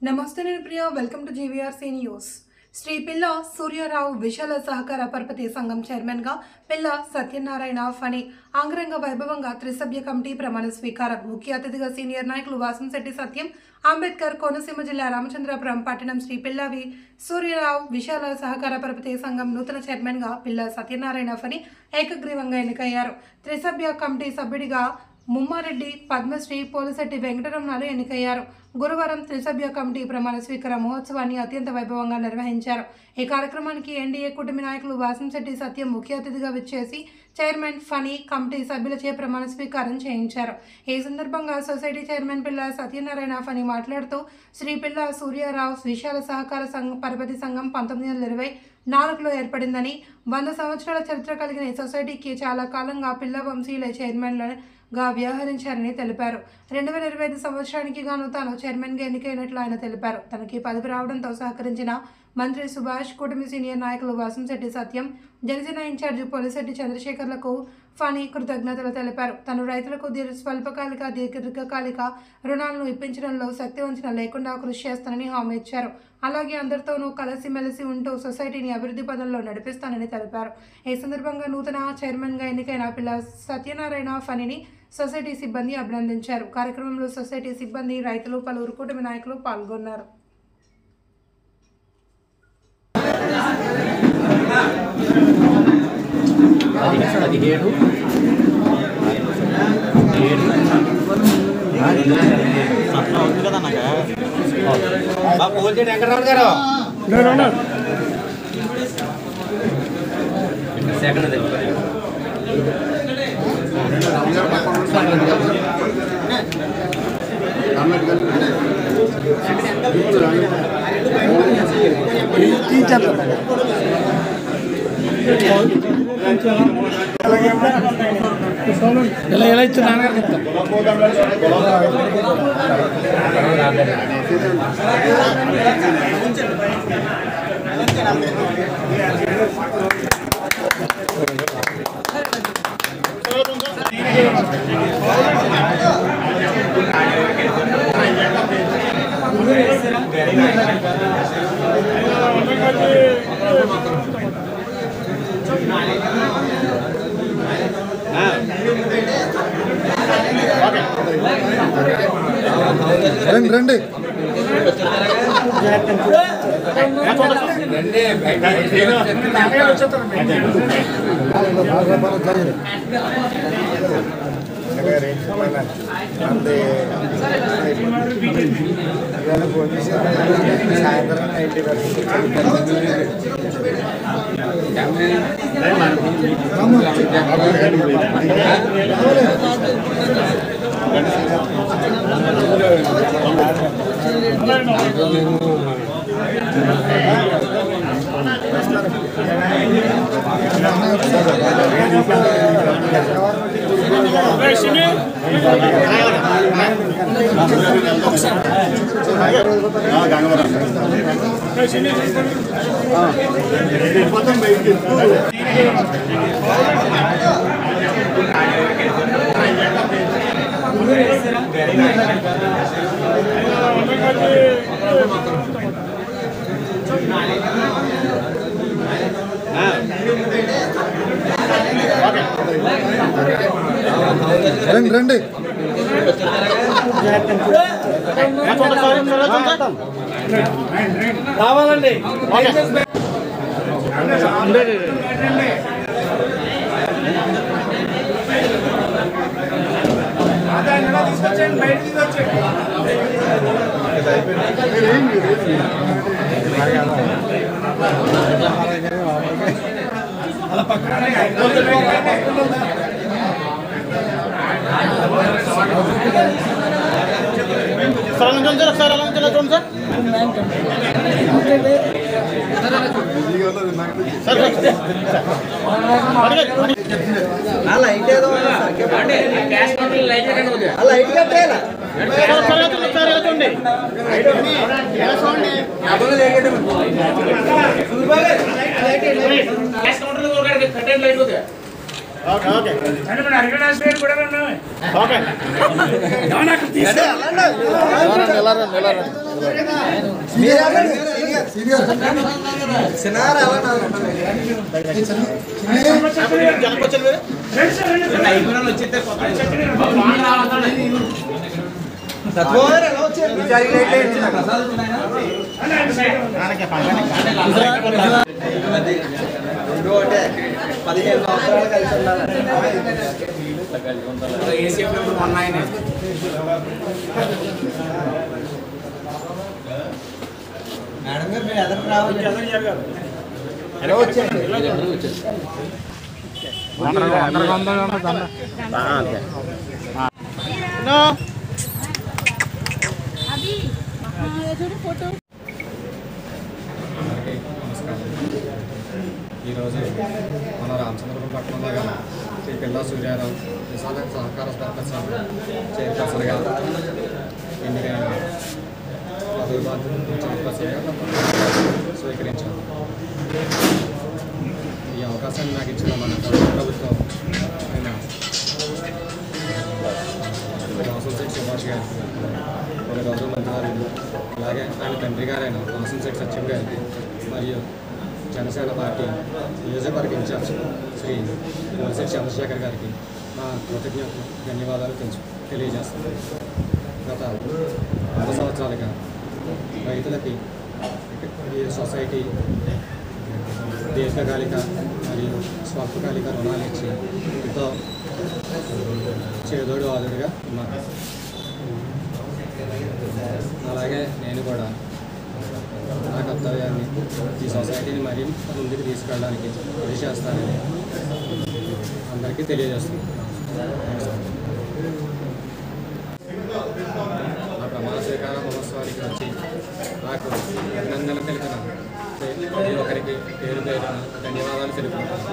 నమస్తే నేను Priya welcome to GVRC news. Sri Pilla Suryarao విశాల సహకార పరపతి సంఘం చైర్మన్ గా పిల్ల సత్యనారాయణ ఫణి అంగరంగ వైభవంగా త్రిసభ్య కమిటీ ప్రమాణ స్వీకారం. ముఖ్య అతిథిగా సీనియర్ నాయకులు వాసంశెట్టి సత్యం, అంబేద్కర్, కోనసీమ జిల్లా రామచంద్రపురం పట్టణం శ్రీ పిల్లవి సూర్యారావు విశాల సహకార పరపతి సంఘం నూతన చైర్మన్ గా పిల్ల సత్యనారాయణ ఫణి ఏకగ్రీవంగా ఎన్నికయ్యారు. త్రిసభ్య కమిటీ సభ్యుడిగా ముమ్మారెడ్డి, పద్మశ్రీ, పోలిశెట్టి వెంకటరమణాలు ఎన్నికయ్యారు. గురువారం త్రిసభ్య కమిటీ ప్రమాణ స్వీకార మహోత్సవాన్ని అత్యంత వైభవంగా నిర్వహించారు. ఈ కార్యక్రమానికి ఎన్డీఏ కూటమి నాయకులు వాసంశెట్టి సత్యం ముఖ్య అతిథిగా విచ్చేసి చైర్మన్ ఫణి కమిటీ సభ్యులచే ప్రమాణ స్వీకారం చేయించారు. ఈ సందర్భంగా సొసైటీ చైర్మన్ పిల్ల సత్యనారాయణ ఫణి మాట్లాడుతూ శ్రీ పిల్ల సూర్యారావు విశాల సహకార పరపతి సంఘం 1924లో ఏర్పడిందని, 100 సంవత్సరాల చరిత్ర కలిగిన ఈ సొసైటీకి చాలా కాలంగా పిల్ల వంశీయులే చైర్మన్గా వ్యవహరించారని తెలిపారు. 2025 సంవత్సరానికి గాను తాను చైర్మన్గా ఎన్నికైనట్లు ఆయన తెలిపారు. తనకి పదవి రావడంతో సహకరించిన మంత్రి సుభాష్, కూటమి సీనియర్ నాయకులు వాసంశెట్టి సత్యం, జనసేన ఇన్ఛార్జి పోలిశెట్టి చంద్రశేఖర్లకు ఫణి కృతజ్ఞతలు తెలిపారు. తను రైతులకు స్వల్పకాలిక, దీర్ఘకాలిక రుణాలను ఇప్పించడంలో శక్తివంచన లేకుండా కృషి చేస్తానని హామీ ఇచ్చారు. అలాగే అందరితోనూ కలిసిమెలిసి ఉంటూ సొసైటీని అభివృద్ధి పదంలో నడిపిస్తానని తెలిపారు. ఈ సందర్భంగా నూతన చైర్మన్గా ఎన్నికైన పిల్ల సత్యనారాయణ ఫణిని సొసైటీ సిబ్బంది అభినందించారు. కార్యక్రమంలో సొసైటీ సిబ్బంది, రైతులు, పలువురు కూటమి నాయకులు పాల్గొన్నారు. ఎలా ఇచ్చు నాన్నగారు రండి సాయంత్రం రండి రావాలండి. అలా పక్కన మేడం గారు మీరు ఎదురు రావచ్చు. ఈరోజు మన రామచంద్రపురం పట్టణంలో కానీ శ్రీ పిల్ల సూర్యారావు విశాల సహకార పర్పస్ చైర్పర్సన్గా ఎన్నికైన పదవి బాధ్యతలు చైర్పర్సన్గా స్వీకరించాను. ఈ అవకాశాన్ని నాకు ఇచ్చిన మన ప్రభుత్వం ఆయన వాసంశెట్టి సుభాష్ గారు, కొన్ని గౌరవ మంత్రివారు, అలాగే ఆయన తండ్రి గారైన వాసంశెట్టి సత్యం గారికి మరియు జనసేన పార్టీ నియోజకవర్గ ఇన్ఛార్జ్ శ్రీ వలసెట్టి చంద్రశేఖర్ గారికి నా కృతజ్ఞతలు ధన్యవాదాలు తెలియజేస్తాను. గత 2 సంవత్సరాలుగా రైతులకి ఈ సొసైటీ దీర్ఘకాలిక మరియు స్వల్పకాలిక రుణాలు ఇచ్చి ఎంతో చేదోడు వాదుడుగా ఉన్నారు. అలాగే నేను కూడా నా కర్తవ్యాన్ని ఈ సొసైటీని మరీ ముందుకు తీసుకెళ్ళడానికి కృషి చేస్తానని అందరికీ తెలియజేస్తున్నాను. నా ప్రమాణ స్వీకార మహోత్సవానికి వచ్చి నాకు అభినందనలు తెలిపిన ప్రతి ఒక్కరికి పేరు పేరున ధన్యవాదాలు తెలుపుకుంటాను.